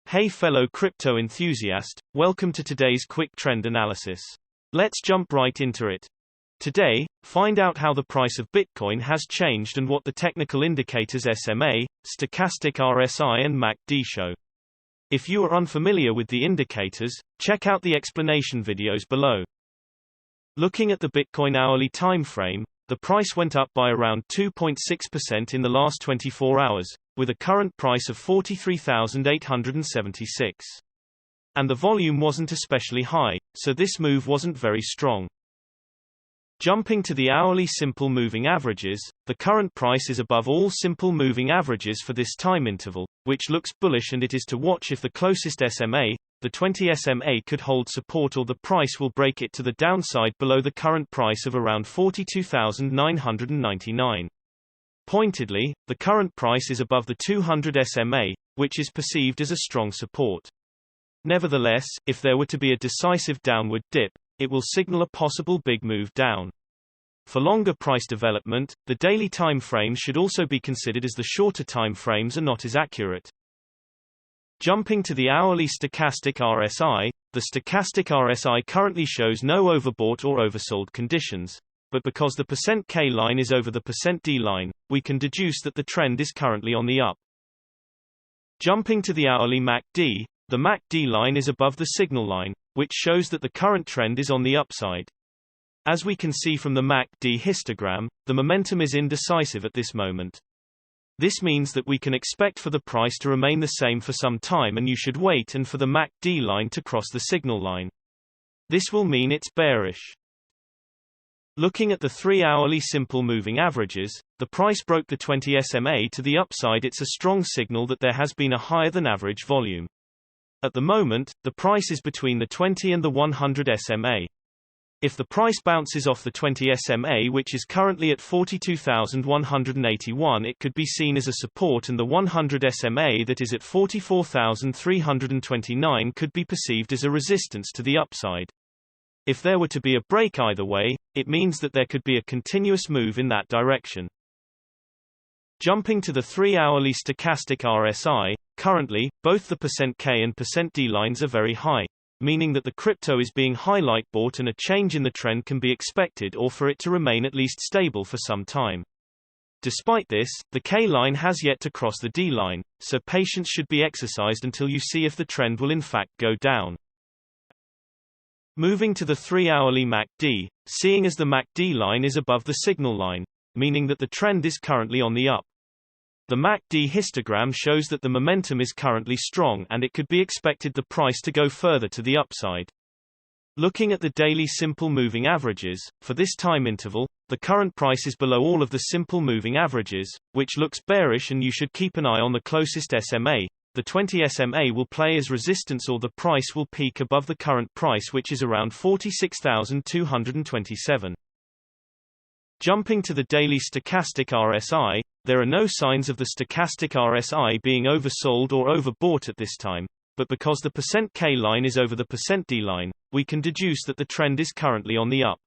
Hey fellow crypto enthusiast, welcome to today's quick trend analysis. Let's jump right into it. Today, find out how the price of Bitcoin has changed and what the technical indicators SMA, Stochastic Rsi and MACD show. If you are unfamiliar with the indicators, check out the explanation videos below. Looking at the Bitcoin hourly time frame, the price went up by around 2.6% in the last 24 hours, with a current price of 43,876. And the volume wasn't especially high, so this move wasn't very strong. Jumping to the hourly simple moving averages, the current price is above all simple moving averages for this time interval, which looks bullish, and it is to watch if the closest SMA, the 20 SMA, could hold support or the price will break it to the downside below the current price of around 42,999. Pointedly, the current price is above the 200 SMA, which is perceived as a strong support. Nevertheless, if there were to be a decisive downward dip, it will signal a possible big move down. For longer price development, the daily time frames should also be considered, as the shorter time frames are not as accurate. Jumping to the hourly Stochastic Rsi, the Stochastic Rsi currently shows no overbought or oversold conditions, but because the %K line is over the %D line, we can deduce that the trend is currently on the up. Jumping to the hourly MACD, the MACD line is above the signal line, which shows that the current trend is on the upside. As we can see from the MACD histogram, the momentum is indecisive at this moment. This means that we can expect for the price to remain the same for some time, and you should wait and for the MACD line to cross the signal line. This will mean it's bearish. Looking at the 3-hourly simple moving averages, the price broke the 20 SMA to the upside. It's a strong signal that there has been a higher than average volume. At the moment, the price is between the 20 and the 100 SMA. If the price bounces off the 20 SMA, which is currently at 42,181, it could be seen as a support, and the 100 SMA that is at 44,329 could be perceived as a resistance to the upside. If there were to be a break either way, it means that there could be a continuous move in that direction. Jumping to the 3-hourly Stochastic Rsi, currently, both the %K and %D lines are very high, meaning that the crypto is being highlight bought and a change in the trend can be expected, or for it to remain at least stable for some time. Despite this, the K line has yet to cross the D line, so patience should be exercised until you see if the trend will in fact go down. Moving to the 3-hourly MACD, seeing as the MACD line is above the signal line, meaning that the trend is currently on the up. The MACD histogram shows that the momentum is currently strong, and it could be expected the price to go further to the upside. Looking at the daily simple moving averages, for this time interval, the current price is below all of the simple moving averages, which looks bearish, and you should keep an eye on the closest SMA. The 20 SMA will play as resistance, or the price will peak above the current price, which is around 46,227. Jumping to the daily Stochastic Rsi, there are no signs of the Stochastic Rsi being oversold or overbought at this time, but because the %K line is over the %D line, we can deduce that the trend is currently on the up.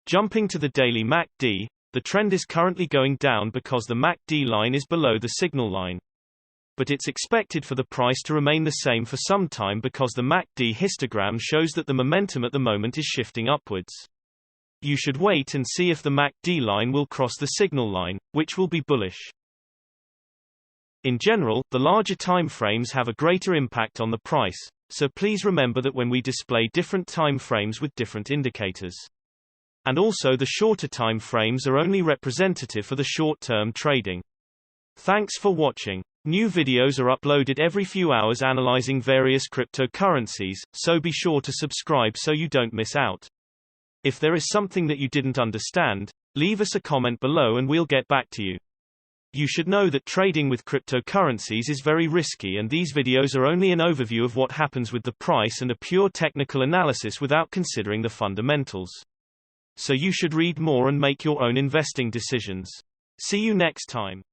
Jumping to the daily MACD, the trend is currently going down because the MACD line is below the signal line. But it's expected for the price to remain the same for some time because the MACD histogram shows that the momentum at the moment is shifting upwards. You should wait and see if the MACD line will cross the signal line, which will be bullish. In general, the larger time frames have a greater impact on the price, so please remember that when we display different time frames with different indicators. And also, the shorter time frames are only representative for the short-term trading. Thanks for watching. New videos are uploaded every few hours analyzing various cryptocurrencies, so be sure to subscribe so you don't miss out. If there is something that you didn't understand, leave us a comment below and we'll get back to you. You should know that trading with cryptocurrencies is very risky, and these videos are only an overview of what happens with the price and a pure technical analysis without considering the fundamentals. So you should read more and make your own investing decisions. See you next time.